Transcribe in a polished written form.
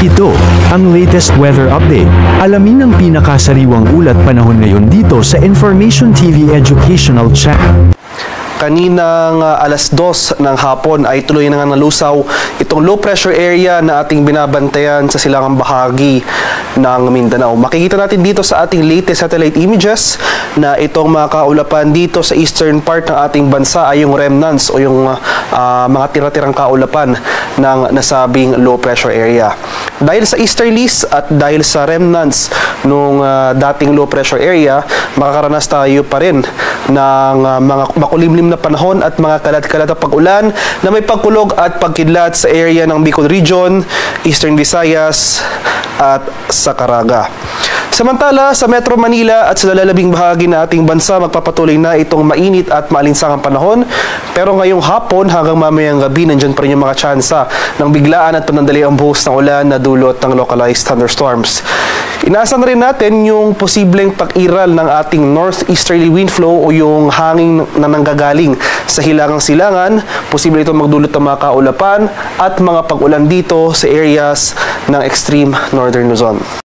Ito, ang latest weather update. Alamin ang pinakasariwang ulat panahon ngayon dito sa Information TV Educational Channel. Kaninang alas 2 ng hapon ay tuloy na nga nalusaw itong low pressure area na ating binabantayan sa silangang bahagi ng Mindanao. Makikita natin dito sa ating latest satellite images na itong mga kaulapan dito sa eastern part ng ating bansa ay yung remnants o yung mga tira-tirang kaulapan ng nasabing low pressure area. Dahil sa easterlies at dahil sa remnants nung dating low pressure area, makakaranas tayo pa rin ng mga makulimlim na panahon at mga kalat-kalat na pag-ulan na may pagkulog at pagkidlat sa area ng Bicol Region, Eastern Visayas at sa Caraga. Samantala, sa Metro Manila at sa lalabing bahagi ng ating bansa, magpapatuloy na itong mainit at maalinsangang panahon. Pero ngayong hapon hanggang mamayang gabi, nandyan pa rin yung mga tsansa ng biglaan at panandaliang buhos ng ulan na dulot ng localized thunderstorms. Inaasahan na rin natin yung posibleng pag-iral ng ating northeasterly wind flow o yung hangin na nanggagaling sa hilagang silangan. Posible itong magdulot ng mga kaulapan at mga pag-ulan dito sa areas ng extreme northern Luzon.